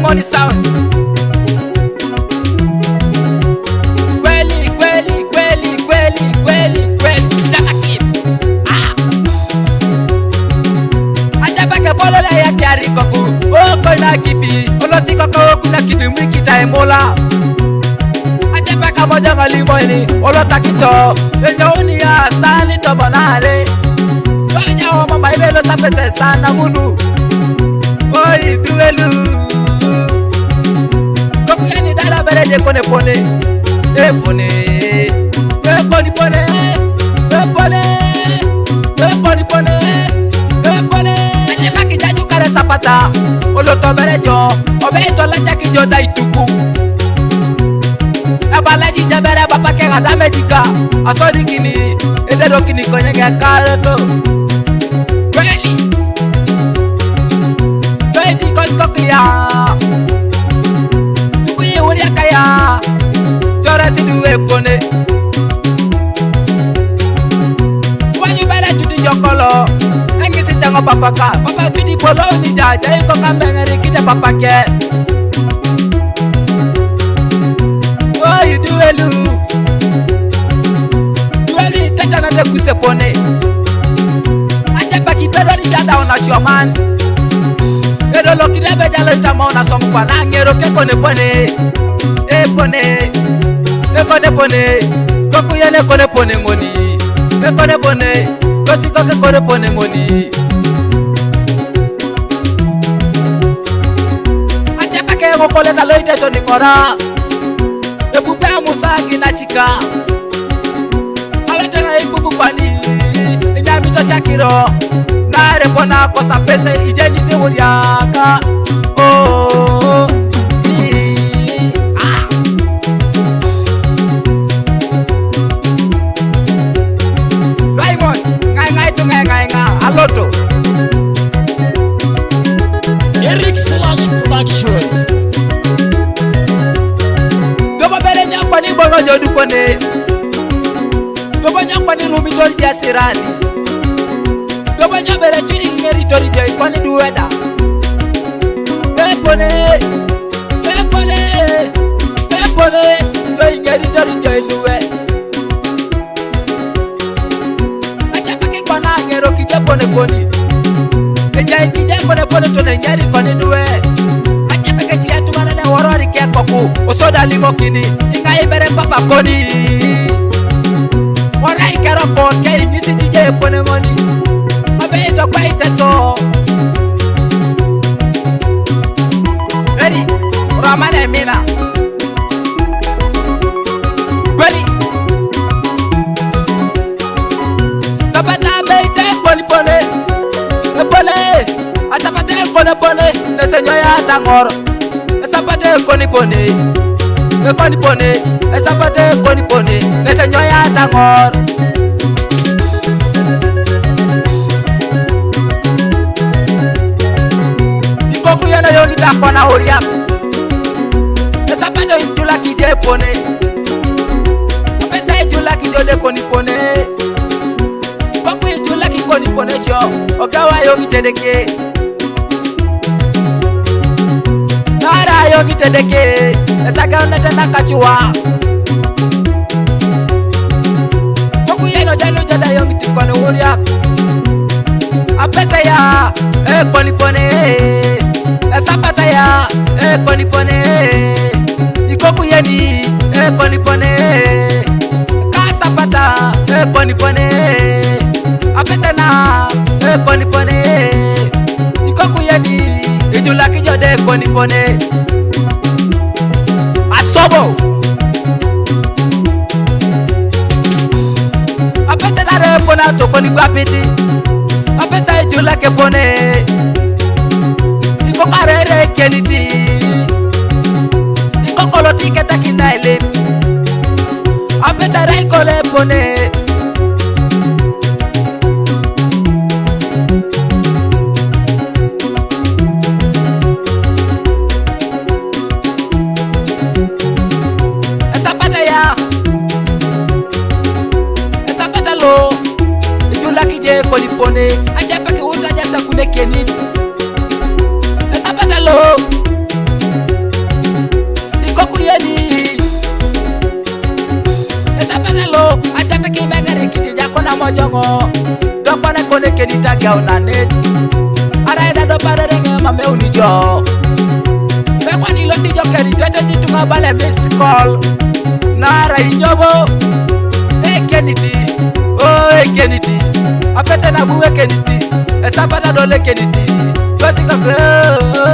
Money Sounds. Kweli kweli kweli kweli kweli kweli Jackie. Ajabake bolo la ya kiari koku. Oko ina kipi. Oloti koko kuna kipi mwiki taemola. Ajabake moja ngalimo ini. Olota kito. Enyo uni ya sani tobonare. Onya o mama ibelo sapese sana munu. Oi duelu. Koku yani dara bereje kone pone. Pone. Koni pone. Pone. Koni pone. Pone. Anye maki jaju kare sapata. Oloto berejo. Obeito la jaki joda ituku. Abalaji jabere papa ke gada medika. Asori kini. Edero kini konye ke kareto. Kweli. Kweli koskokuya. Tukuye uria kaya. Chora siduwe pone. Wanyu bere juti jokolo. Engi sitango papaka. Papa kidi polo ni jaja. Iko kambengeri kide papake. Oh, you do elu. Duelu itaja na dekuse pone. Aje baki pedo ni jada ona shoman. Edo loki debe jalo itama ona somkwa na ngero ke kone pone. Pone. Kone pone. Koku yene kone pone ngoni. Kone pone. Kosi koke kone pone ngoni. Aje baki ngokole na loite to nikora. Epupe musagi na chika. Alete ga ipupu kwani. Inyami to shakiro. Na repona kosa pese ijeni se wuriaka. Oh. Raymond, ngai tu ngai. Aloto. Eric Slash Production. Kwani bongo jodu kone. Dobonya kwani rumi tori jasirani. Dobonya bere chini ngeri tori jai kwani duweda. Pone. Doi ngeri tori jai duwe. Aja pake kona ngero kije pone koni. Kejai kije pone tone ngeri koni duwe. Aja pake chia tumanane warori kia koku. Osoda limo kini. Ibere papa koni. Mora ikero ko ke nisi tije pone ngoni. Abe to kwa iteso. Eri Ramane mina. Kweli. Sapata beite koni pone. Pone. Asapate koni pone. Nesenyo ya tangor. Sapate koni pone. Koni pone, esapate koni pone, nesenyo ya tangor. Ikoku yana yoni takona horiak. Esapate jula kije pone. Apesa jula kijode koni pone. Ikoku jula kikoni pone sho. Okawa yoni tedeke. Nara yoni tedeke. Esaka onete nakachua. Koku yeno jalo jada yongi tikone uriak. Apesa ya koni pone. Esapata ya koni pone. Ikoku yeni koni pone. Kasapata koni pone. Apesa na koni pone. Ikoku yeni ijula kijode koni pone. Sobo. Apete na repona to koni gbapiti. Apete jula ke pone. Iko karere keliti. Iko koloti ke takina ele. Apete rai kole pone. Koni pone, aja pake uta jasa kumeke nini. Esapata lo. Ajape ki begere kiti jakona mojongo. Dokone kone kedita gao na net. Ara eda do pare ringe mame unijo. Bekwa nilo si jokeri tete jitunga bale missed call. Nara inyobo. Keniti, oh Keniti. Apete na buwe Keniti. Esapata dole Keniti. Kosi koko.